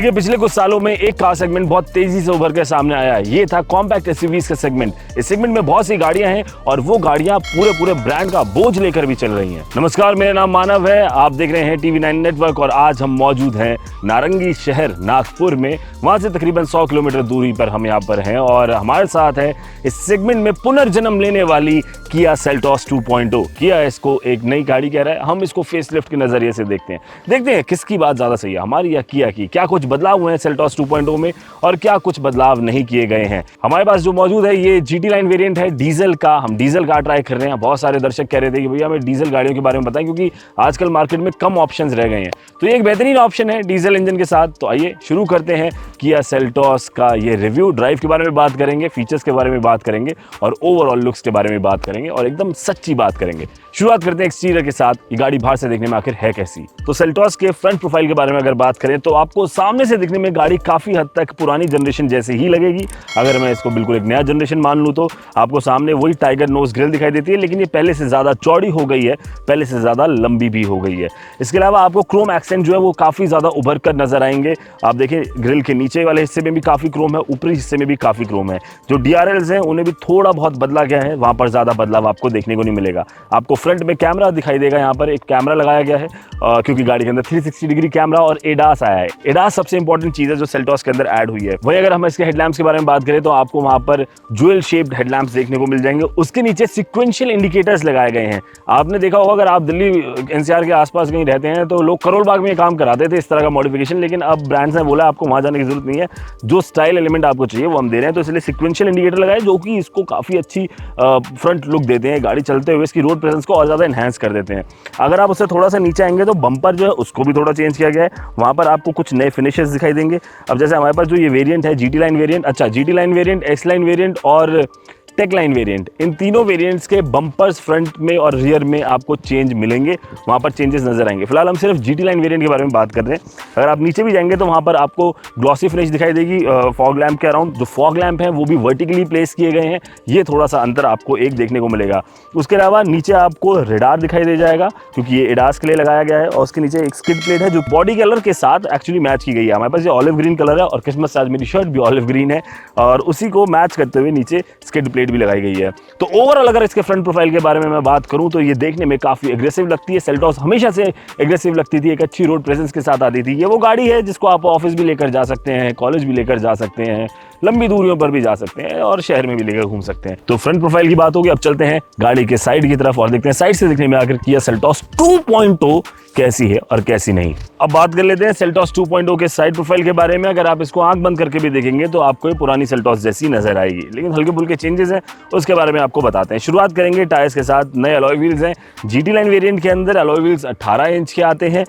देखिए पिछले कुछ सालों में एक कार सेगमेंट बहुत तेजी से उभर के सामने आया है। ये था कॉम्पैक्ट एसयूवीज का सेगमेंट। इस सेगमेंट में बहुत सी गाड़ियां हैं और वो गाड़ियां पूरे ब्रांड का बोझ लेकर भी चल रही हैं। नमस्कार, मेरा नाम मानव है, आप देख रहे हैं TV9 नेटवर्क और आज हम मौजूद हैं नारंगी शहर नागपुर में। वहां से तकरीबन 100 किलोमीटर दूरी पर हम यहाँ पर हैं और हमारे साथ है इस सेगमेंट में पुनर्जन्म लेने वाली किया सेल्टॉस 2.0। किया इसको एक नई गाड़ी कह रहा है, हम इसको फेसलिफ्ट के नजरिए से देखते हैं किसकी बात ज्यादा सही है, हमारी या किया की। क्या कुछ बदलाव हुए हैं सेल्टॉस 2.0 में और क्या कुछ बदलाव नहीं किए गए हैं। हमारे पास जो मौजूद है ये GT लाइन वेरिएंट है डीजल का। हम डीजल कार ट्राई कर रहे हैं। बहुत सारे दर्शक कह रहे थे कि भैया हमें डीजल गाड़ियों के बारे में बताएं क्योंकि आजकल मार्केट में कम ऑप्शंस रह गए हैं। तो ये एक बेहतरीन ऑप्शन है डीजल इंजन के साथ। तो आइए शुरू करते हैं किया सेल्टॉस का ये रिव्यू। ड्राइव के बारे में बात करेंगे, फीचर्स के बारे में बात करेंगे और ओवरऑल लुक्स के बारे में बात करेंगे और एकदम सच्ची बात करेंगे। शुरुआत करते हैं एक्सटीरियर के साथ। ये गाड़ी बाहर से देखने में आखिर है कैसी। तो सेल्टॉस के फ्रंट प्रोफाइल के बारे में अगर बात करें तो आपको सामने से दिखने में गाड़ी काफी हद तक पुरानी जनरेशन जैसे ही लगेगी। अगर मैं इसको बिल्कुल एक नया जनरेशन मान लूं तो आपको सामने वही टाइगर नोज ग्रिल दिखाई देती है, लेकिन ये पहले से ज्यादा चौड़ी हो गई है, पहले से ज्यादा लंबी भी हो गई है। इसके अलावा आपको क्रोम एक्सेंट जो है वो काफी ज्यादा उभर कर नजर आएंगे। आप देखें ग्रिल के नीचे वाले हिस्से में भी काफी क्रोम है, ऊपरी हिस्से में भी काफी क्रोम है। जो DRLs हैं उन्हें भी थोड़ा बहुत बदला गया है, वहां पर ज्यादा बदलाव आपको देखने को नहीं मिलेगा। आपको फ्रंट में कैमरा दिखाई देगा, यहाँ पर एक कैमरा लगाया गया है क्योंकि गाड़ी के अंदर 360 डिग्री कैमरा और एडास आया है। एडास सबसे इंपॉर्टेंट चीज है जो सेल्टॉस के अंदर ऐड हुई है। वहीं अगर हम इसके हेडलैम्प्स के बारे में बात करें तो आपको वहां पर ज्वेल शेप्ड हेडलैम्प्स देखने को मिल जाएंगे। उसके नीचे सीक्वेंशियल इंडिकेटर्स लगाए गए हैं। आपने देखा होगा अगर आप दिल्ली NCR के आसपास कहीं रहते हैं तो लोग करोल बाग में ये काम कराते थे इस तरह का मॉडिफिकेशन, लेकिन अब ब्रांड्स ने बोला आपको वहां जाने की जरूरत नहीं है, जो स्टाइल एलिमेंट आपको चाहिए वो हम दे रहे हैं। तो इसलिए सीक्वेंशियल इंडिकेटर लगाए जो कि इसको काफी अच्छी फ्रंट लुक देते हैं। गाड़ी चलते हुए इसकी रोड प्रेजेंस को और ज्यादा एनहांस कर देते हैं। अगर आप उससे थोड़ा सा नीचे आएंगे तो बम्पर जो है उसको भी थोड़ा चेंज किया गया है। वहां पर आपको कुछ नए फिनिशेस दिखाई देंगे। अब जैसे हमारे पास जो ये वेरिएंट है GT line variant, GT line variant, S line variant और टेक लाइन वेरिएंट, इन तीनों वेरिएंट्स के बम्पर्स फ्रंट में और रियर में आपको चेंज मिलेंगे, वहां पर चेंजेस नजर आएंगे। फिलहाल हम सिर्फ GT लाइन वेरिएंट के बारे में बात कर रहे हैं। अगर आप नीचे भी जाएंगे तो वहां पर आपको ग्लॉसी फिनिश दिखाई देगी फॉग लैंप के अराउंड। जो फॉग लैंप है वो भी वर्टिकली प्लेस किए गए हैं, ये थोड़ा सा अंतर आपको एक देखने को मिलेगा। उसके अलावा नीचे आपको रेडार दिखाई दे जाएगा क्योंकि ये एडास के लिए लगाया गया है और उसके नीचे एक स्किड प्लेट है जो बॉडी कलर के साथ एक्चुअली मैच की गई है। हमारे पास ये ऑलिव ग्रीन कलर है और क्रिसमस आज मेरी शर्ट भी ऑलिव ग्रीन है और उसी को मैच करते हुए नीचे स्किड प्लेट भी लगाई गई है। तो ओवरऑल अगर इसके फ्रंट प्रोफाइल के बारे में मैं बात करूं तो ये देखने में काफी एग्रेसिव लगती है। सेल्टॉस हमेशा से एग्रेसिव लगती थी, एक अच्छी रोड प्रेजेंस के साथ आती थी। ये वो गाड़ी है जिसको आप ऑफिस भी लेकर जा सकते हैं, कॉलेज भी लेकर जा सकते हैं, लंबी दूरियों पर भी जा सकते हैं और शहर में भी लेकर घूम सकते हैं। तो फ्रंट प्रोफाइल की बात होगी। अब चलते हैं गाड़ी के साइड की तरफ और देखते हैं साइड से दिखने में आकर किया सेल्टॉस 2.0 कैसी है और कैसी नहीं। अब बात कर लेते हैं सेल्टॉस 2.0 के साइड प्रोफाइल के बारे में। अगर आप इसको आंख बंद करके भी देखेंगे तो आपको ये पुरानी सेल्टॉस जैसी नजर आएगी, लेकिन हल्के फुल्के चेंजेस हैं, उसके बारे में आपको बताते हैं। शुरुआत करेंगे टायर्स के साथ। नए अलॉय व्हील्स हैं GT लाइन वेरिएंट के अंदर। अलॉय व्हील्स 18 इंच के आते हैं।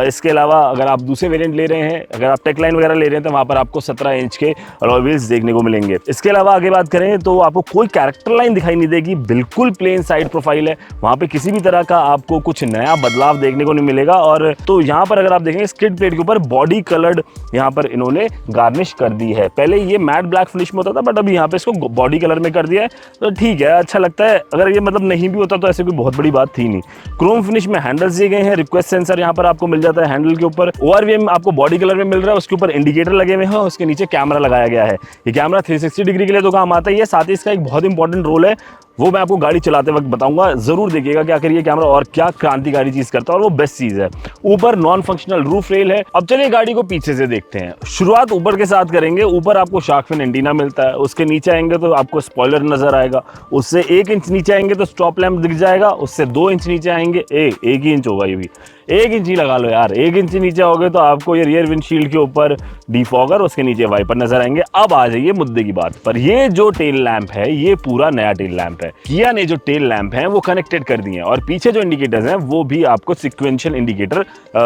इसके अलावा अगर आप दूसरे वेरिएंट ले रहे हैं, अगर आप टेक लाइन वगैरह ले रहे हैं तो वहां पर आपको 17 इंच के अलॉय व्हील्स देखने को मिलेंगे। इसके अलावा आगे बात करें तो आपको कोई कैरेक्टर लाइन दिखाई नहीं देगी, बिल्कुल प्लेन साइड प्रोफाइल है। वहां पे किसी भी तरह का आपको कुछ नया बदलाव देखने को नहीं मिलेगा। और तो यहाँ पर अगर आप देखेंगे स्किड प्लेट के ऊपर बॉडी कलर्ड यहाँ पर इन्होंने गार्निश कर दी है। पहले ये मैट ब्लैक फिनिश में होता था बट अभी यहाँ पे इसको बॉडी कलर में कर दिया है, तो ठीक है, अच्छा लगता है। अगर ये मतलब नहीं भी होता तो ऐसे कोई बहुत बड़ी बात थी नहीं। क्रोम फिनिश में हैंडल्स दिए गए हैं। रिक्वेस्ट सेंसर यहाँ पर आपको मिल जाता है हैंडल के ऊपर। ORVM आपको बॉडी कलर में मिल रहा है, उसके ऊपर इंडिकेटर लगे हुए हैं, उसके नीचे कैमरा लगाया गया है। ये कैमरा 360 डिग्री के लिए तो काम आता ही है, साथ ही इसका एक बहुत इंपॉर्टेंट रोल है, वो मैं आपको गाड़ी चलाते वक्त बताऊंगा। जरूर देखिएगा कि आखिर ये कैमरा और क्या क्रांतिकारी चीज करता है और वो बेस्ट चीज है। ऊपर नॉन फंक्शनल रूफ रेल है। अब चलिए गाड़ी को पीछे से देखते हैं। शुरुआत ऊपर के साथ करेंगे। ऊपर आपको शार्क फिन एंटीना मिलता है। उसके नीचे आएंगे तो आपको स्पॉइलर नजर आएगा। उससे 1 इंच नीचे आएंगे तो स्टॉप लैंप दिख जाएगा। उससे 2 इंच नीचे आएंगे, 1 ही इंच होगा, ये भी 1 इंच ही लगा लो यार। 1 इंच नीचे होगे तो आपको ये रियर विंडशील्ड के ऊपर डिफॉगर, उसके नीचे वाइपर नजर आएंगे। अब आ जाइए मुद्दे की बात पर। ये जो टेल लैंप है ये पूरा नया टेल लैंप है। किया ने जो टेल लैंप हैं वो कनेक्टेड कर दिए हैं और पीछे जो इंडिकेटर्स हैं वो भी आपको सीक्वेंशियल इंडिकेटर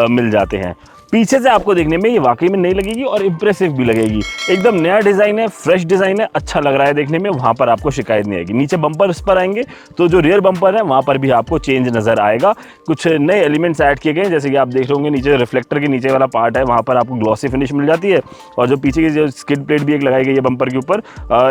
मिल जाते हैं। पीछे से आपको देखने में ये वाकई में नई लगेगी और इंप्रेसिव भी लगेगी। एकदम नया डिजाइन है, फ्रेश डिजाइन है, अच्छा लग रहा है देखने में। वहां पर आपको शिकायत नहीं आएगी। नीचे बम्पर पर आएंगे तो जो रियर बम्पर है वहां पर भी आपको चेंज नजर आएगा। कुछ नए एलिमेंट्स ऐड किए गए, जैसे कि आप देख रहे होंगे नीचे रिफ्लेक्टर के नीचे वाला पार्ट है वहां पर आपको ग्लॉसी फिनिश मिल जाती है और जो पीछे की जो स्किड प्लेट भी एक लगाई गई है बम्पर के ऊपर,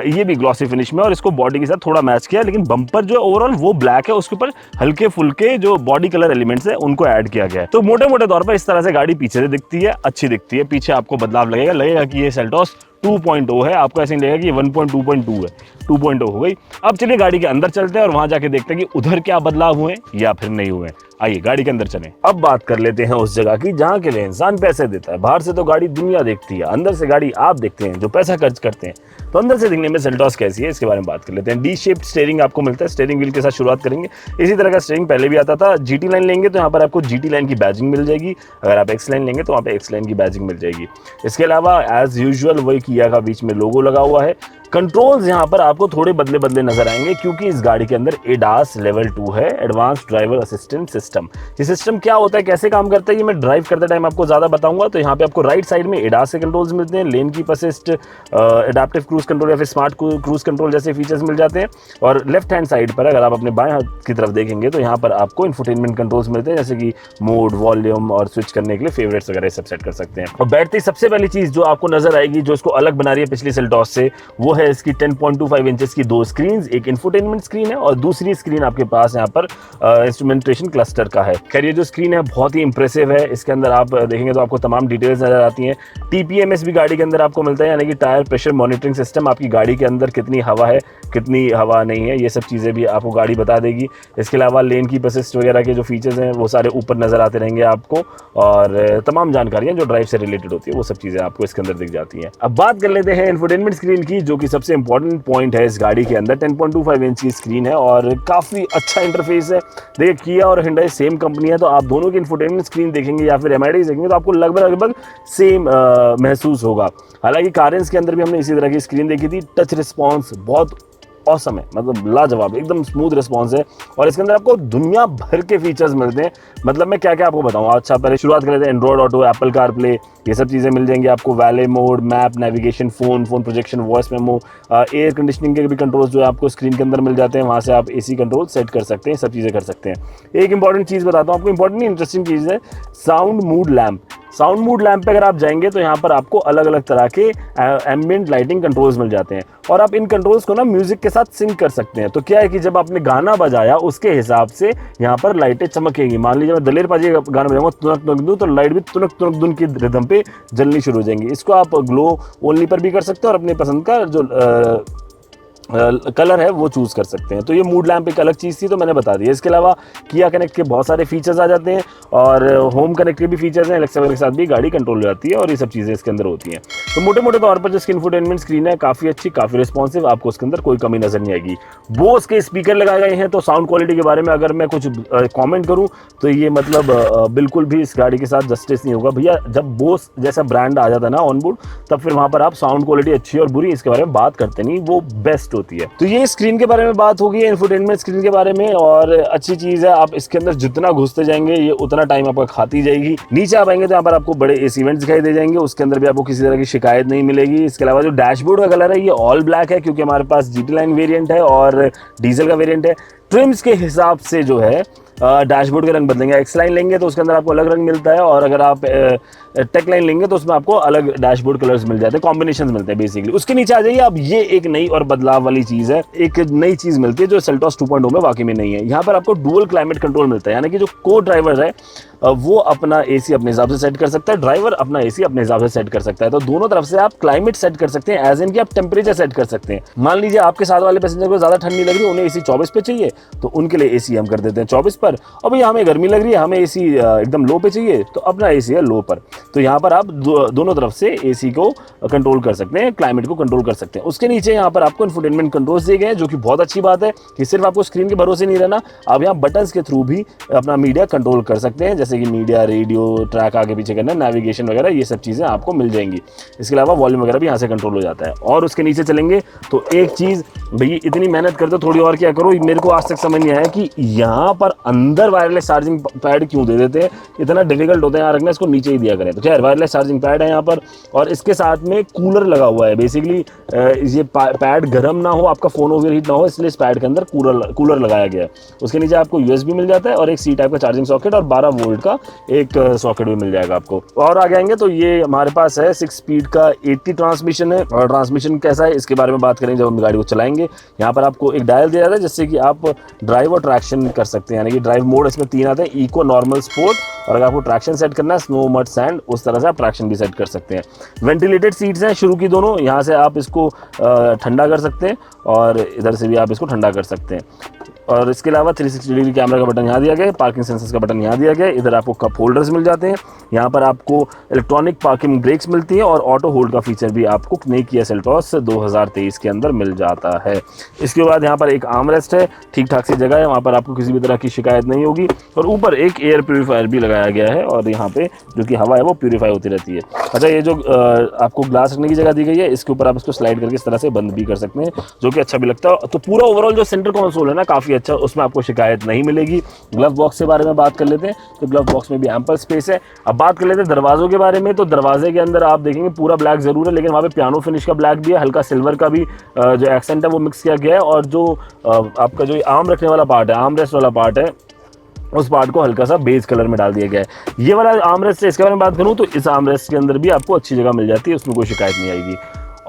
ये भी ग्लॉसी फिनिश में और इसको बॉडी के साथ थोड़ा मैच किया। लेकिन बम्पर जो ओवरऑल वो ब्लैक है, उसके ऊपर हल्के फुल्के जो बॉडी कलर एलिमेंट्स है उनको ऐड किया गया है। तो मोटे मोटे तौर पर इस तरह से गाड़ी पीछे से सुंदर दिखती है, अच्छी दिखती है। पीछे आपको बदलाव लगेगा कि ये सेल्टॉस 2.0 है, आपको ऐसे नहीं लगेगा कि 1.2.2 है, 2.0 हो गई। अब चलिए गाड़ी के अंदर चलते हैं और वहां जाके देखते हैं कि उधर क्या बदलाव हुए या फिर नहीं हुए। आइए गाड़ी के अंदर चलें। अब बात कर लेते हैं उस जगह की जहाँ के लिए इंसान पैसे देता है। बाहर से तो गाड़ी दुनिया देखती है, अंदर से गाड़ी आप देखते हैं जो पैसा खर्च करते हैं। तो अंदर से दिखने में सेल्टॉस कैसी है इसके बारे में बात कर लेते हैं। डी शेप्ड स्टीयरिंग आपको मिलता है। स्टीयरिंग व्हील के साथ शुरुआत करेंगे। इसी तरह का स्टीयरिंग पहले भी आता था। जीटी लाइन लेंगे तो यहाँ पर आपको जीटी लाइन की बैजिंग मिल जाएगी। अगर आप एक्स लाइन लेंगे तो वहाँ पे एक्स लाइन की बैजिंग मिल जाएगी। इसके अलावा एज यूजुअल वही किया का बीच में लोगो लगा हुआ है। कंट्रोल्स यहाँ पर आपको थोड़े बदले नजर आएंगे क्योंकि इस गाड़ी के अंदर एडास लेवल 2 है, एडवांस ड्राइवर असिस्टेंट सिस्टम। ये सिस्टम क्या होता है, कैसे काम करता है, ये मैं ड्राइव करते टाइम आपको ज्यादा बताऊंगा। तो यहाँ पे आपको राइट साइड में एडास के कंट्रोल्स मिलते हैं, lane keep assist, adaptive cruise control या फिर स्मार्ट क्रूज कंट्रोल जैसे फीचर्स मिल जाते हैं। और लेफ्ट हैंड साइड पर अगर आप अपने बाएं हाथ की तरफ देखेंगे तो यहाँ पर आपको इंफोटेनमेंट कंट्रोल्स मिलते हैं, जैसे कि मोड, वॉल्यूम और स्विच करने के लिए फेवरेट्स वगैरह सब सेट कर सकते हैं। और बैठते ही सबसे पहली चीज जो आपको नजर आएगी, जो इसको अलग बना रही है पिछली सेल्टॉस से, वो है इसकी 10.25 इंचेस की दो स्क्रीन। एक इंफोटेनमेंट स्क्रीन है और दूसरी स्क्रीन आपके पास यहाँ पर इंस्ट्रूमेंटेशन क्लस्टर का है। खैर ये जो स्क्रीन है बहुत ही इंप्रेसिव है। इसके अंदर आप देखेंगे तो आपको तमाम डिटेल्स नजर आती हैं। TPMS भी गाड़ी के अंदर आपको मिलता है, यानी कि टायर प्रेशर मॉनिटरिंग सिस्टम। आपकी गाड़ी के अंदर कितनी हवा है, कितनी हवा नहीं है, ये सब चीज़ें भी आपको गाड़ी बता देगी। इसके अलावा लेन कीप असिस्ट वगैरह के जो फीचर्स हैं वो सारे ऊपर नजर आते रहेंगे आपको, और तमाम जानकारियां जो ड्राइव से रिलेटेड होती है वो सब चीज़ें आपको इसके अंदर दिख जाती हैं। अब बात कर लेते हैं इंफोटेनमेंट स्क्रीन की, जो कि सबसे इंपॉर्टेंट पॉइंट है इस गाड़ी के अंदर। 10.25 इंच की स्क्रीन है और काफ़ी अच्छा इंटरफेस है। देखिए किया और हिंडई सेम कंपनी है, तो आप दोनों की इंफोटेनमेंट स्क्रीन देखेंगे या फिर MID देखेंगे तो आपको लगभग सेम महसूस होगा। हालांकि कारेंस के अंदर भी हमने इसी तरह की स्क्रीन देखी थी। टच रिस्पॉन्स बहुत ऑसम है, मतलब लाजवाब, एकदम स्मूथ रिस्पॉन्स है। और इसके अंदर आपको दुनिया भर के फीचर्स मिलते हैं। मतलब मैं क्या क्या आपको बताऊँ। अच्छा पहले शुरुआत कर लेते हैं। एंड्रॉइड ऑटो, एप्पल कारप्ले, ये सब चीज़ें मिल जाएंगी आपको। Valet mode, map, navigation, phone projection, voice memo, air conditioning के भी कंट्रोल्स जो है आपको स्क्रीन के अंदर मिल जाते हैं। वहाँ से आप AC कंट्रोल सेट कर सकते हैं, सब चीज़ें कर सकते हैं। एक इंपॉर्टेंट चीज़ बताता हूँ आपको, इंपॉर्टेंट इंटरेस्टिंग चीज़ है sound mood lamp. Sound mood lamp पे अगर आप जाएंगे तो यहाँ पर आपको अलग अलग तरह के एम्बिएंट लाइटिंग कंट्रोल्स मिल जाते हैं और आप इन कंट्रोल्स को ना म्यूजिक के साथ सिंक कर सकते हैं। तो क्या है कि जब आपने गाना बजाया उसके हिसाब से यहाँ पर लाइटें चमकेंगी। मान लीजिए मैं दलेर पाजी गाना बजाऊंगा तुनक तुनक दूं, तो लाइट भी तुनक तुनक दूं की रिदम पे जलनी शुरू हो जाएंगी। इसको आप ग्लो ओनली पर भी कर सकते हैं और अपने पसंद का जो कलर है वो चूज कर सकते हैं। तो ये मूड लैम्प एक अलग चीज़ थी, तो मैंने बता दिया। इसके अलावा किया कनेक्ट के बहुत सारे फीचर्स आ जाते हैं और होम कनेक्ट के भी फीचर्स हैं। एलेक्सा के साथ भी गाड़ी कंट्रोल हो जाती है और ये सब चीज़ें इसके अंदर होती हैं। तो मोटे मोटे तौर पर जो इसकी इंफोटेनमेंट स्क्रीन है काफ़ी अच्छी, काफ़ी रिस्पॉन्सिव, आपको उसके अंदर कोई कमी नजर नहीं आएगी। बोस के स्पीकर लगाए गए हैं, तो साउंड क्वालिटी के बारे में अगर मैं कुछ कॉमेंट करूँ तो ये मतलब बिल्कुल भी इस गाड़ी के साथ जस्टिस नहीं होगा। भैया जब बोस जैसा ब्रांड आ जाता है ना ऑन बोर्ड, तब फिर वहाँ पर आप साउंड क्वालिटी अच्छी और बुरी इसके बारे में बात करते नहीं, वो बेस्ट होती है। तो ये स्क्रीन के बारे में बात होगी, इंफोटेनमेंट स्क्रीन के बारे में। और अच्छी चीज है, आप इसके अंदर जितना घुसते जाएंगे ये उतना टाइम आपका खाती जाएगी। नीचे आप आएंगे तो यहाँ पर आपको बड़े AC वेंट्स दिखाई दे जाएंगे, उसके अंदर भी आपको किसी तरह की शिकायत नहीं मिलेगी। इसके अलावा जो डैशबोर्ड का कलर है ये ऑल ब्लैक है, क्योंकि हमारे पास GT लाइन वेरिएंट है और डीजल का वेरिएंट है। ट्रिम्स के हिसाब से जो है डैशबोर्ड के रंग बदलेंगे। एक्स लाइन लेंगे तो उसके अंदर आपको अलग रंग मिलता है, और अगर आप टेक लाइन लेंगे तो उसमें आपको अलग डैशबोर्ड कलर्स मिल जाते हैं, कॉम्बिनेशंस मिलते हैं बेसिकली। उसके नीचे आ जाइए, अब ये एक नई और बदलाव वाली चीज़ है, एक नई चीज़ मिलती है जो सेल्टॉस 2.0 में वाकई में नहीं है। यहाँ पर आपको डुअल क्लाइमेट कंट्रोल मिलता है, यानी कि जो को ड्राइवर है वो अपना AC अपने हिसाब से सेट कर सकता है, ड्राइवर अपना AC अपने हिसाब से सेट कर सकता है। तो दोनों तरफ से आप क्लाइमेट सेट कर सकते हैं, एज इन कि आप टेम्परेचर सेट कर सकते हैं। मान लीजिए आपके साथ वाले पैसेंजर को ज़्यादा ठंड नहीं लग रही, उन्हें AC 24 पे चाहिए, तो उनके लिए AC हम कर देते हैं 24 पर। और भैया हमें गर्मी लग रही है, हमें AC एकदम लो पे चाहिए, तो अपना AC है लो पर। तो यहाँ पर आप दोनों तरफ से AC को कंट्रोल कर सकते हैं, क्लाइमेट को कंट्रोल कर सकते हैं। उसके नीचे यहाँ पर आपको इंफोटेनमेंट कंट्रोल्स दिए गए हैं, जो कि बहुत अच्छी बात है कि सिर्फ आपको स्क्रीन के भरोसे नहीं रहना, आप यहाँ बटन्स के थ्रू भी अपना मीडिया कंट्रोल कर सकते हैं, जैसे कि मीडिया, रेडियो, ट्रैक आगे पीछे करना, नेविगेशन वगैरह, ये सब चीज़ें आपको मिल जाएंगी। इसके अलावा वॉल्यूम वगैरह भी यहाँ से कंट्रोल हो जाता है। और उसके नीचे चलेंगे तो एक चीज़, भैया इतनी मेहनत करते थोड़ी और क्या करो, मेरे को आज तक समझ नहीं आया कि यहाँ पर अंदर वायरलेस चार्जिंग पैड क्यों दे देते हैं, इतना डिफिकल्ट होता है यहाँ रखना, इसको नीचे ही दिया करें। तो खैर वायरलेस चार्जिंग पैड है यहाँ पर, और इसके साथ में कूलर लगा हुआ है। बेसिकली ये पैड गर्म ना हो, आपका फोन ओवर हीट ना हो, इसलिए इस पैड के अंदर कूलर लगाया गया है। उसके नीचे आपको USB मिल जाता है और एक C टाइप का चार्जिंग सॉकेट और 12 वोल्ट का एक सॉकेट भी मिल जाएगा आपको। और आगे आएंगे तो ये हमारे पास है 6 स्पीड का 80 ट्रांसमिशन है। और ट्रांसमिशन कैसा है इसके बारे में बात करेंगे जब हम गाड़ी को चलाएंगे। जाएंगे। यहाँ पर आपको एक डायल दिया जाता है जिससे कि आप ड्राइव और ट्रैक्शन कर सकते हैं, यानी कि ड्राइव मोड इसमें 3 आते हैं, इको, नॉर्मल, स्पोर्ट, और अगर आपको ट्रैक्शन सेट करना है स्नो, मड, सैंड, उस तरह से आप ट्रैक्शन भी सेट कर सकते हैं। वेंटिलेटेड सीट्स हैं शुरू की दोनों, यहाँ से आप इसको ठंडा कर सकते हैं और इधर से भी आप इसको ठंडा कर सकते हैं। और इसके अलावा 360 डिग्री कैमरा का बटन यहाँ दिया गया है, पार्किंग सेंसर्स का बटन यहाँ दिया गया है, इधर आपको कप होल्डर्स मिल जाते हैं, यहाँ पर आपको इलेक्ट्रॉनिक पार्किंग ब्रेक्स मिलती है और ऑटो होल्ड का फीचर भी आपको नई किया सेल्टॉस 2023 के अंदर मिल जाता है। इसके बाद यहाँ पर एक आर्म रेस्ट है, ठीक ठाक सी जगह है, वहाँ पर आपको किसी भी तरह की शिकायत नहीं होगी। और ऊपर एक एयर प्यूरीफायर भी लगाया गया है और यहाँ पे जो कि हवा है वो प्यूरीफाई होती रहती है। अच्छा, ये जो आपको ग्लास रखने की जगह दी गई है, इसके ऊपर आप इसको स्लाइड करके इस तरह से बंद भी कर सकते हैं, जो कि अच्छा भी लगता है। तो पूरा ओवरऑल जो सेंटर कंसोल है ना, काफ़ी अच्छा, उसमें आपको शिकायत नहीं मिलेगी। ग्लव बॉक्स के बारे में बात कर लेते हैं, तो ग्लव बॉक्स में भी एम्पल स्पेस है। अब बात कर लेते हैं दरवाजों के बारे में, तो दरवाजे के अंदर आप देखेंगे पूरा ब्लैक जरूर है, लेकिन वहाँ पे पियानो फिनिश का ब्लैक भी है, हल्का सिल्वर का भी जो एक्सेंट है वो मिक्स किया गया है। और जो आपका जो आर्म रखने वाला पार्ट है, आर्म रेस्ट वाला पार्ट है, उस पार्ट को हल्का सा बेज कलर में डाल दिया गया है। ये वाला आर्म रेस्ट है, इसके बारे में बात करूँ तो इस आर्म रेस्ट के अंदर भी आपको अच्छी जगह मिल जाती है, उसमें कोई शिकायत नहीं आएगी।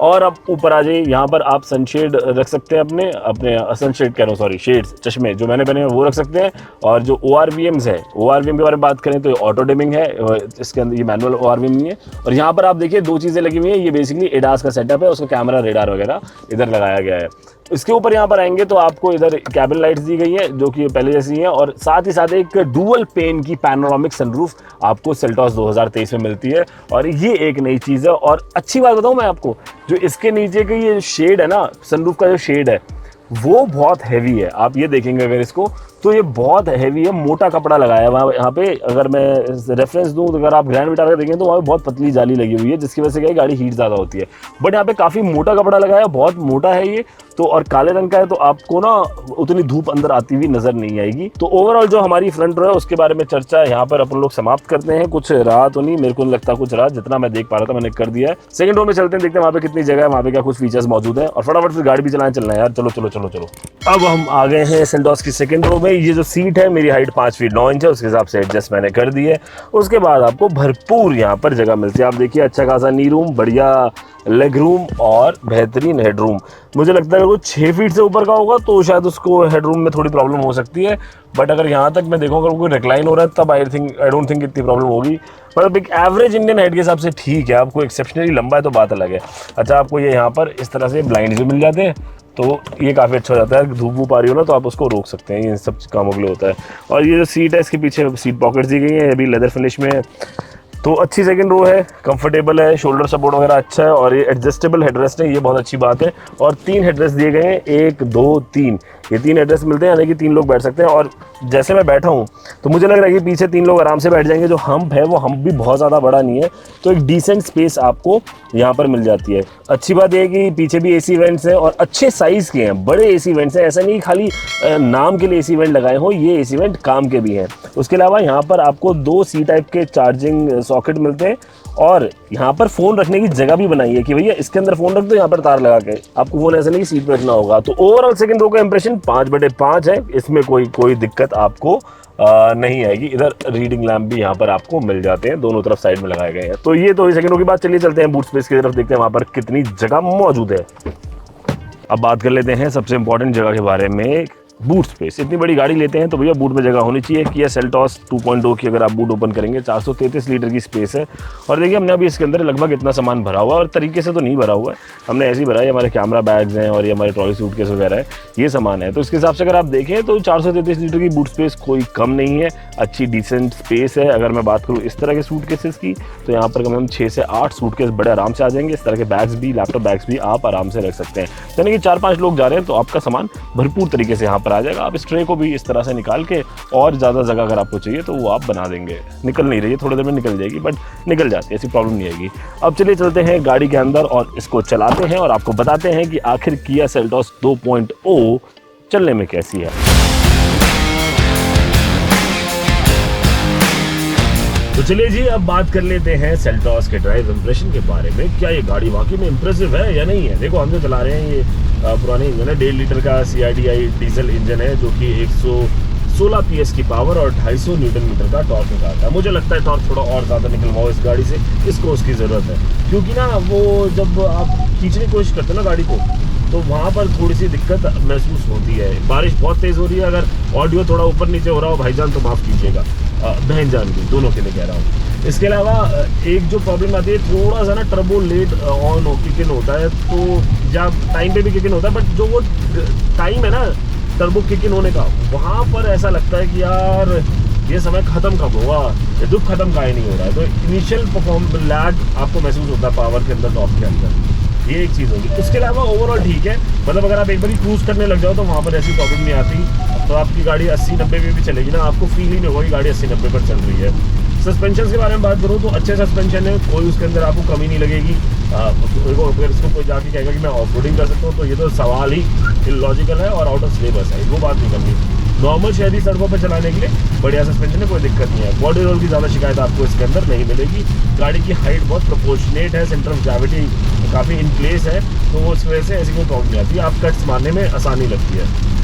और अब ऊपर आ जाइए, यहाँ पर आप सनशेड रख सकते हैं, अपने सनशेड कह रहा हूँ, सॉरी, शेड्स, चश्मे जो मैंने पहने हैं वो रख सकते हैं। और जो ORVMs है, ORVM के बारे में बात करें तो ऑटो डिमिंग है, इसके अंदर ये मैनुअल ORVM नहीं है। और यहाँ पर आप देखिए 2 चीज़ें लगी हुई हैं, ये बेसिकली एडास का सेटअप है, उसका कैमरा, रेडार वगैरह इधर लगाया गया है। इसके ऊपर यहाँ पर आएंगे तो आपको इधर कैबिन लाइट्स दी गई हैं जो कि पहले जैसी हैं, और साथ ही साथ एक डुअल पेन की पैनोरामिक सनरूफ आपको सेल्टॉस 2023 में मिलती है, और ये एक नई चीज़ है। और अच्छी बात बताऊँ मैं आपको, जो इसके नीचे का ये शेड है ना, सनरूफ का जो शेड है वो बहुत हैवी है। आप ये देखेंगे अगर इसको, तो ये बहुत हैवी है, मोटा कपड़ा लगाया है वहाँ। यहाँ पे अगर मैं रेफरेंस दूँ तो अगर आप ग्रैंड विटारा देखें तो वहाँ पे बहुत पतली जाली लगी हुई है, जिसकी वजह से क्या गाड़ी हीट ज़्यादा होती है। बट यहाँ पे काफ़ी मोटा कपड़ा लगाया है, बहुत मोटा है ये तो, और काले रंग का है, तो आपको ना उतनी धूप अंदर आती हुई नजर नहीं आएगी। तो ओवरऑल जो हमारी फ्रंट रो है उसके बारे में चर्चा यहाँ पर अपन लोग समाप्त करते हैं। कुछ रहा तो नहीं, मेरे को नहीं लगता कुछ रहा, जितना मैं देख पा रहा था मैंने कर दिया है। सेकंड रो में चलते हैं, देखते हैं वहाँ पे कितनी जगह है, वहाँ पे क्या कुछ फीचर्स मौजूद है, और फटाफट फिर गाड़ी भी चलाने चलना है यार। चलो चलो चलो चलो। अब हम आ गए हैं सेल्टॉस की सेकंड रो में। ये जो सीट है, मेरी हाइट 5 फीट 9 इंच है, उसके हिसाब से एडजस्ट मैंने कर दी है। उसके बाद आपको भरपूर यहाँ पर जगह मिलती है। आप देखिए, अच्छा खासा नी रूम, बढ़िया लेग रूम और बेहतरीन हेडरूम। मुझे लगता है अगर वो 6 फीट से ऊपर का होगा तो शायद उसको हेडरूम में थोड़ी प्रॉब्लम हो सकती है, बट अगर यहाँ तक मैं देखूँ अगर कोई रिक्लाइन हो रहा है तब आई डोंट थिंक इतनी प्रॉब्लम होगी। मतलब एक एवरेज इंडियन हेड के हिसाब से ठीक है। आपको एक्सेप्शनली लंबा है तो बात अलग है। अच्छा, आपको ये यहाँ पर इस तरह से ब्लाइंड भी मिल जाते हैं, तो ये काफ़ी अच्छा हो जाता है। धूप वूप आ रही हो ना तो आप उसको रोक सकते हैं, ये सब कामों के लिए होता है। और ये जो सीट है, इसके पीछे सीट पॉकेट्स दी गई हैं, ये भी लेदर फिनिश में है, तो अच्छी सेकंड रो है, कंफर्टेबल है, शोल्डर सपोर्ट वगैरह अच्छा है, और ये एडजस्टेबल हेडरेस्ट है, ये बहुत अच्छी बात है। और 3 हेडरेस्ट दिए गए हैं, 1 2 3, ये 3 हेडरेस्ट मिलते हैं, यानी कि 3 लोग बैठ सकते हैं। और जैसे मैं बैठा हूँ तो मुझे लग रहा है कि पीछे 3 लोग आराम से बैठ जाएंगे। जो हम्प है वो हम्प भी बहुत ज़्यादा बड़ा नहीं है, तो एक डिसेंट स्पेस आपको यहाँ पर मिल जाती है। अच्छी बात यह है कि पीछे भी AC वेंट्स हैं और अच्छे साइज़ के हैं, बड़े AC वेंट्स हैं, ऐसा नहीं खाली नाम के लिए AC वेंट लगाए हो, ये AC वेंट काम के भी हैं। उसके अलावा यहाँ पर आपको 2 C टाइप के चार्जिंग सॉकेट मिलते हैं, और यहाँ पर फ़ोन रखने की जगह भी बनाई है कि भैया इसके अंदर फ़ोन रख दो, यहाँ पर तार लगा के, आपको फ़ोन ऐसे नहीं कि सीट पर रखना होगा। तो ओवरऑल सेकंड रो का इंप्रेशन 5/5 है, इसमें कोई दिक्कत आपको नहीं आएगी। इधर रीडिंग लैम्प भी यहाँ पर आपको मिल जाते हैं, दोनों तरफ साइड में लगाए गए हैं। तो ये तो सेकंड रो की बात। चलिए चलते हैं बूट स्पेस की तरफ, देखते हैं वहाँ पर कितनी जगह मौजूद है। अब बात कर लेते हैं सबसे इंपॉर्टेंट जगह के बारे में, बूट स्पेस। इतनी बड़ी गाड़ी लेते हैं तो भैया बूट में जगह होनी चाहिए। किया सेल्टॉस 2.0 की अगर आप बूट ओपन करेंगे, 433 लीटर की स्पेस है। और देखिए हमने अभी इसके अंदर लगभग इतना सामान भरा हुआ है, और तरीके से तो नहीं भरा हुआ है, हमने ऐसे ही भरा है। हमारे कैमरा बैग्स हैं और ये हमारे ट्रॉली सूटकेस वगैरह है, ये सामान है। तो इसके हिसाब से अगर आप देखें तो 433 लीटर की बूट स्पेस कोई कम नहीं है, अच्छी डिसेंट स्पेस है। अगर मैं बात करूँ इस तरह के सूटकेसेस की, तो यहाँ पर कम से कम 6 से 8 सूटकेस बड़े आराम से आ जाएंगे। इस तरह के बैग्स भी, लैपटॉप बैग्स भी आप आराम से रख सकते हैं। यानी कि 4-5 लोग जा रहे हैं तो आपका सामान भरपूर तरीके से यहाँ पर आ जाएगा। आप इस ट्रे को भी इस तरह से निकाल के और ज़्यादा जगह अगर आपको चाहिए तो वो आप बना देंगे। निकल नहीं रही है, थोड़ी देर में निकल जाएगी, बट निकल जाती है, ऐसी प्रॉब्लम नहीं आएगी। अब चलिए चलते हैं गाड़ी के अंदर और इसको चलाते हैं और आपको बताते हैं कि आखिर किया सेल्टॉस 2.0 चलने में कैसी है। तो चलिए जी, अब बात कर लेते हैं सेल्टॉस के ड्राइव इंप्रेशन के बारे में। क्या ये गाड़ी वाकई में इंप्रेसिव है या नहीं है? देखो हम जो चला रहे हैं ये पुराने इंजन है, 1.5 लीटर का CRDI डीजल इंजन है, जो कि 116 PS की पावर और 250 न्यूटन मीटर का टॉर्क निकालता है। मुझे लगता है टॉर्क थोड़ा और ज़्यादा निकलवाओ इस गाड़ी से, इसको उसकी ज़रूरत है। क्योंकि ना वो जब आप खींचने की कोशिश करते हैं ना गाड़ी को, तो वहाँ पर थोड़ी सी दिक्कत महसूस होती है। बारिश बहुत तेज़ हो रही है, अगर ऑडियो थोड़ा ऊपर नीचे हो रहा हो भाईजान तो माफ़ कीजिएगा, बहन जान की दोनों के लिए कह रहा हूँ। इसके अलावा एक जो प्रॉब्लम आती है, थोड़ा सा ना टर्बो लेट ऑन हो किक इन होता है, तो या टाइम पे भी किक इन होता है, बट जो वो टाइम है ना टर्बो किक इन होने का, वहाँ पर ऐसा लगता है कि यार ये समय खत्म कब होगा, ये दुख खत्म काहे नहीं हो रहा है। तो इनिशियल परफॉर्म लैग आपको महसूस होता है पावर के अंदर, टॉप के अंदर, ये एक चीज़ होगी। उसके अलावा ओवरऑल ठीक है, मतलब अगर आप एक बार क्रूज करने लग जाओ तो वहाँ पर ऐसी प्रॉब्लम नहीं आती, तो आपकी गाड़ी 80-90 पे भी चलेगी ना, आपको फील ही नहीं होगा कि गाड़ी 80-90 पर चल रही है। सस्पेंशन के बारे में बात करूँ तो अच्छे सस्पेंशन है, कोई उसके अंदर आपको कमी नहीं लगेगी। अगर इसको कोई जाके कहेगा कि मैं ऑफ रोडिंग कर सकता हूँ तो ये तो सवाल ही इलॉजिकल है और आउट ऑफ सिलेबस है, वो बात नहीं करनी। नॉर्मल शहरी सड़कों पर चलाने के लिए बढ़िया सस्पेंशन है, कोई दिक्कत नहीं है। बॉडी रोल की ज़्यादा शिकायत आपको इसके अंदर नहीं मिलेगी। गाड़ी की हाइट बहुत प्रोपोर्शनेट है, सेंटर ऑफ ग्रेविटी काफ़ी इन प्लेस है, तो उस वजह से ऐसी कोई प्रॉब्लम नहीं आती, आप कट्स मारने में आसानी लगती है।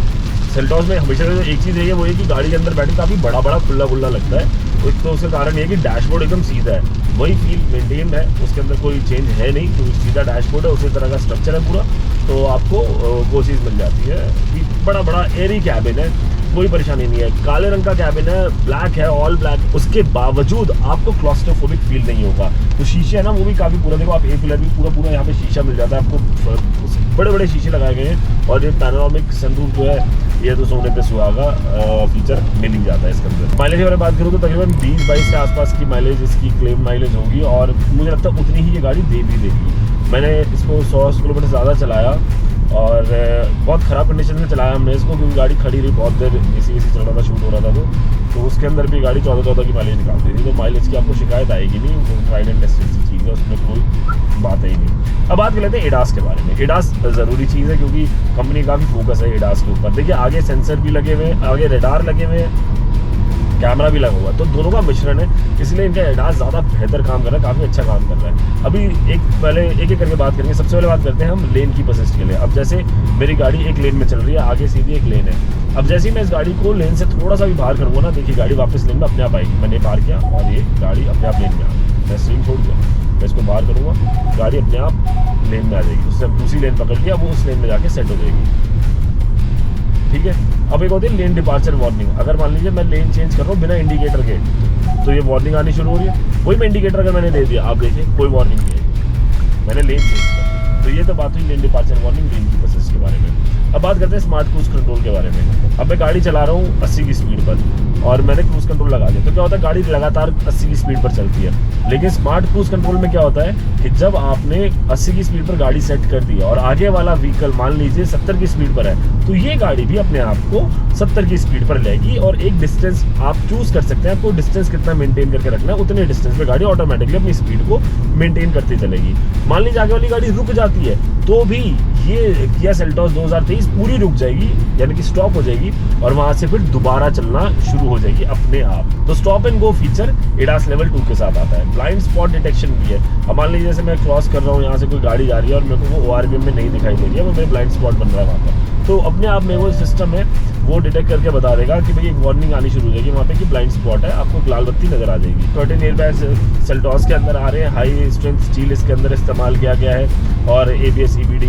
सेल्टॉस में हमेशा एक चीज़ है, वो है कि गाड़ी के अंदर बैठे काफ़ी बड़ा बड़ा खुला खुला लगता है। तो उसका कारण ये है कि डैशबोर्ड एकदम सीधा है, वही फील मेंटेन है, उसके अंदर कोई चेंज है नहीं, क्योंकि सीधा डैशबोर्ड है, उसी तरह का स्ट्रक्चर है पूरा, तो आपको वो चीज़ मिल जाती है कि बड़ा बड़ा एयरी कैबिन है, कोई परेशानी नहीं है। काले रंग का कैबिन है, ब्लैक है, ऑल ब्लैक, उसके बावजूद आपको क्लॉस्ट्रोफोबिक फील नहीं होगा। तो शीशे है ना वो भी काफ़ी पूरा, देखो आप ए पिलर भी पूरा यहाँ पे शीशा मिल जाता है आपको, बड़े बड़े शीशे लगाए गए हैं, और ये पैनोरामिक सनरूफ जो है ये तो सोने पे सुहागा फीचर मिल ही जाता है इसके अंदर। माइलेज की अगर बात करूँ तो तकरीबन 20-22 के आसपास की माइलेज इसकी क्लेम माइलेज होगी, और मुझे लगता है उतनी ही ये गाड़ी दे भी देगी। मैंने इसको 100 किलोमीटर ज़्यादा चलाया और बहुत ख़राब कंडीशन में चलाया हमने इसको, क्योंकि गाड़ी खड़ी रही बहुत देर, इसी चल रहा था, शूट हो रहा था, तो उसके अंदर भी गाड़ी 14-14 की माइलेज निकालती थी। तो माइलेज की आपको शिकायत आएगी नहीं, वो ट्राइड एंड टेस्टेड सी चीज़ है, उसमें कोई बात ही नहीं। अब बात कर लेते हैं एडास के बारे में। एडास ज़रूरी चीज़ है क्योंकि कंपनी काफ़ी फोकस है एडास के ऊपर। देखिए आगे सेंसर भी लगे हुए हैं, आगे रेडार लगे हुए हैं, कैमरा भी लगा हुआ है, तो दोनों का मिश्रण है, इसलिए इनका एडास ज़्यादा बेहतर काम कर रहा है, काफ़ी अच्छा काम कर रहा है। अभी एक एक करके बात करेंगे। सबसे पहले बात करते हैं हम लेन की परसिस्ट के लिए। अब जैसे मेरी गाड़ी एक लेन में चल रही है, आगे सीधी एक लेन है। अब जैसे ही मैं इस गाड़ी को लेन से थोड़ा सा भी बाहर करूँगा ना, देखिए गाड़ी वापस लेन में अपने आप आएगी। मैंने पार किया और ये गाड़ी अपने आप लेन में आ गई, मैं स्विंग छोड़ दिया, मैं इसको बाहर करूँगा, गाड़ी अपने आप लेन में आ जाएगी। उससे दूसरी लेन पकड़ लिया, वो उस लेन में जाके सेट हो जाएगी, ठीक है। अब एक होती है लेन डिपार्चर वार्निंग। अगर मान लीजिए मैं लेन चेंज कर रहा हूँ बिना इंडिकेटर के, तो ये वार्निंग आनी शुरू हो रही है। वही मैं इंडिकेटर अगर मैंने दे दिया, आप देखिए कोई वार्निंग नहीं है, मैंने लेन चेंज किया। तो ये तो बात हुई लेन डिपार्चर वार्निंग, लेन की प्रोसेस के बारे में। अब बात करते हैं स्मार्ट क्रूज कंट्रोल के बारे में। अब मैं गाड़ी चला रहा हूँ 80 की स्पीड पर और मैंने क्रूज कंट्रोल लगा दिया, तो क्या होता है गाड़ी लगातार 80 की स्पीड पर चलती है। लेकिन स्मार्ट क्रूज कंट्रोल में क्या होता है कि जब आपने 80 की स्पीड पर गाड़ी सेट कर दी और आगे वाला व्हीकल मान लीजिए 70 की स्पीड पर है, तो ये गाड़ी भी अपने आप को 70 की स्पीड पर लेगी और एक डिस्टेंस आप चूज कर सकते हैं, आपको डिस्टेंस कितना मेंटेन करके रखना है, उतने डिस्टेंस पे गाड़ी ऑटोमेटिकली अपनी स्पीड को मेंटेन करती चलेगी। मान लीजिए आगे वाली गाड़ी रुक जाती है तो भी ये किया सेल्टॉस 2023 पूरी रुक जाएगी, यानी कि स्टॉप हो जाएगी और वहां से फिर दोबारा चलना शुरू हो जाएगी अपने आप। तो stop and go feature ADAS level 2 के साथ आता है। ब्लाइंड स्पॉट डिटेक्शन भी है। अब मान लीजिए जैसे मैं क्रॉस कर रहा हूँ, यहाँ से कोई गाड़ी जा रही है और मेरे को वो ORVM में नहीं दिखाई दे रही है, वो मेरे ब्लाइंड स्पॉट बन रहा है वहाँ पर, तो अपने आप में वो सिस्टम है वो डिटेक्ट करके बता देगा कि भाई एक वार्निंग आनी शुरू हो जाएगी वहाँ पे कि ब्लाइंड स्पॉट है, आपको लाल बत्ती नजर आ जाएगी। कर्टेन एयरबैग्स सेल्टॉस के अंदर आ रहे हैं, हाई स्ट्रेंथ स्टील इसके अंदर इस्तेमाल किया गया है और ABS EBD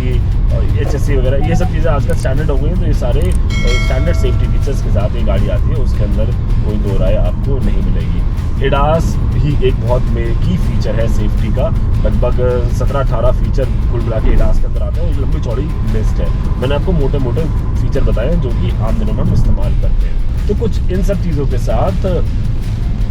HSC वगैरह ये सब चीज़ें आजकल स्टैंडर्ड हो गई हैं। तो ये सारे स्टैंडर्ड सेफ्टी फीचर्स के साथ ये गाड़ी आती है, उसके अंदर कोई दो राय आपको नहीं मिलेगी। एडास ही एक बहुत की फीचर है सेफ्टी का, लगभग 17-18 फीचर कुल मिला के एडास के अंदर आते हैं और लंबी चौड़ी लिस्ट है। मैंने आपको मोटे मोटे फीचर बताए जो कि आम दिनों में हम इस्तेमाल करते हैं। तो कुछ इन सब चीज़ों के साथ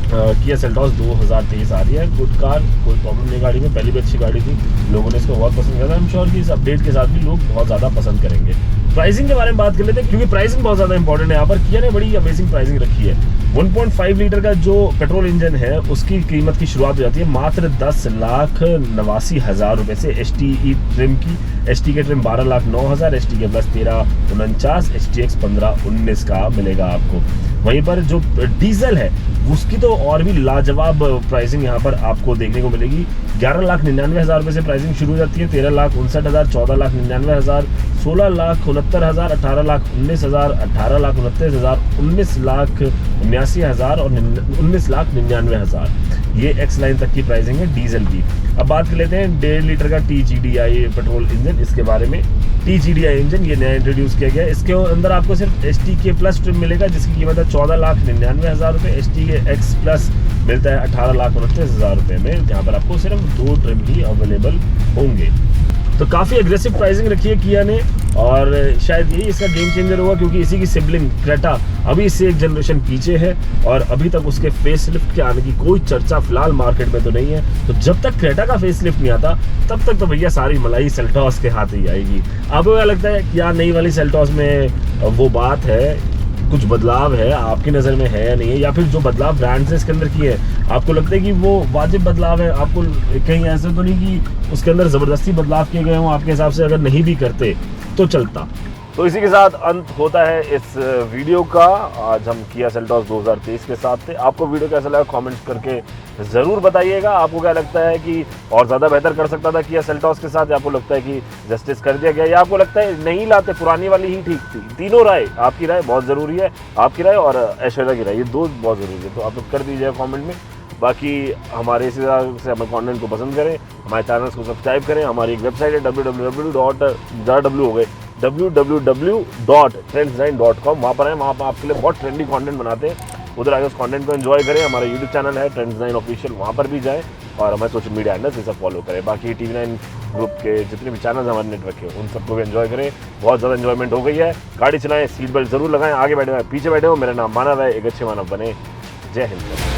किया सेल्टॉस 2023 आ रही है। गुड कार, कोई प्रॉब्लम नहीं गाड़ी में, पहली भी अच्छी गाड़ी थी, लोगों ने इसको बहुत पसंद किया था। आई एम श्योर कि इस अपडेट के साथ भी लोग बहुत ज़्यादा पसंद करेंगे। प्राइसिंग के बारे में बात कर लेते हैं क्योंकि प्राइसिंग बहुत ज़्यादा इंपॉर्टेंट है। यहाँ पर किया ने बड़ी अमेजिंग प्राइसिंग रखी है। 1.5 लीटर का जो पेट्रोल इंजन है उसकी कीमत की शुरुआत हो जाती है मात्र 10,89,000 रुपये से। HTE ट्रिम की, HT के ट्रिम 12,09,000, HT के प्लस 13,49, HTX 15,19 का मिलेगा आपको। वहीं पर जो डीजल है उसकी तो और भी लाजवाब प्राइसिंग यहाँ पर आपको देखने को मिलेगी। 11,99,000 रुपये से प्राइसिंग शुरू हो जाती है। 13,59,000, 14,99,000, 16,69,000, 18,19,000, 18,29,000, 19,79,000 और 19,99,000। ये एक्स लाइन तक की प्राइसिंग है डीजल की। अब बात कर लेते हैं 1.5 लीटर का TGDI पेट्रोल इंजन, इसके बारे में। TGDI इंजन ये नया इंट्रोड्यूस किया गया है। इसके अंदर आपको सिर्फ STK प्लस ट्रिम मिलेगा, जिसकी कीमत है 14,99,000 रुपये। STK X प्लस मिलता है 18,29,000 रुपये में, जहाँ पर आपको सिर्फ 2 ट्रिम ही अवेलेबल होंगे। तो काफ़ी एग्रेसिव प्राइसिंग रखी है किया ने, और शायद यही इसका गेम चेंजर होगा, क्योंकि इसी की सिबलिंग क्रेटा अभी इससे एक जनरेशन पीछे है और अभी तक उसके फेसलिफ्ट के आने की कोई चर्चा फिलहाल मार्केट में तो नहीं है। तो जब तक क्रेटा का फेसलिफ्ट नहीं आता तब तक तो भैया सारी मलाई सेल्टॉस के हाथ ही आएगी। आपको क्या लगता है कि यार नई वाली सेल्टॉस में वो बात है, कुछ बदलाव है, आपकी नज़र में है या नहीं है, या फिर जो बदलाव ब्रांड्स ने इसके अंदर किए हैं आपको लगता है कि वो वाजिब बदलाव है? आपको कहीं ऐसा तो नहीं कि उसके अंदर ज़बरदस्ती बदलाव किए गए हों, आपके हिसाब से अगर नहीं भी करते तो चलता? तो इसी के साथ अंत होता है इस वीडियो का। आज हम किया सेल्टॉस 2023 के साथ थे। आपको वीडियो कैसा लगा कमेंट करके ज़रूर बताइएगा। आपको क्या लगता है कि और ज़्यादा बेहतर कर सकता था किया सेल्टॉस के साथ, या आपको लगता है कि जस्टिस कर दिया गया, या आपको लगता है नहीं लाते, पुरानी वाली ही ठीक थी? तीनों राय, आपकी राय बहुत ज़रूरी है। आपकी राय और ऐश्वर्या की राय, ये दो बहुत ज़रूरी है। तो आप लोग कर दीजिएगा कॉमेंट में। बाकी हमारे इसी तरह से हमारे कंटेंट को पसंद करें, हमारे चैनल्स को सब्सक्राइब करें। हमारी एक वेबसाइट है www.trends9.com, वहाँ पर है। वहाँ पर आपके लिए बहुत ट्रेंडी कंटेंट बनाते हैं, उधर आगे उस कंटेंट को एंजॉय करें। हमारा यूट्यूब चैनल है Trends9 ऑफिशियल, वहाँ पर भी जाएँ और हमारे सोशल मीडिया हैंडल्स ये सब फॉलो करें। बाकी TV9 ग्रुप के जितने भी चैनल हमारे नेटवर्क के, उन सबको भी एंजॉय करें। बहुत ज़्यादा एंजॉयमेंट हो गई है। गाड़ी चलाएं, सीट बेल्ट जरूर लगाएं, आगे बैठे हुए पीछे बैठे हो। मेरा नाम मानव है, एक अच्छे मानव बने। जय हिंद।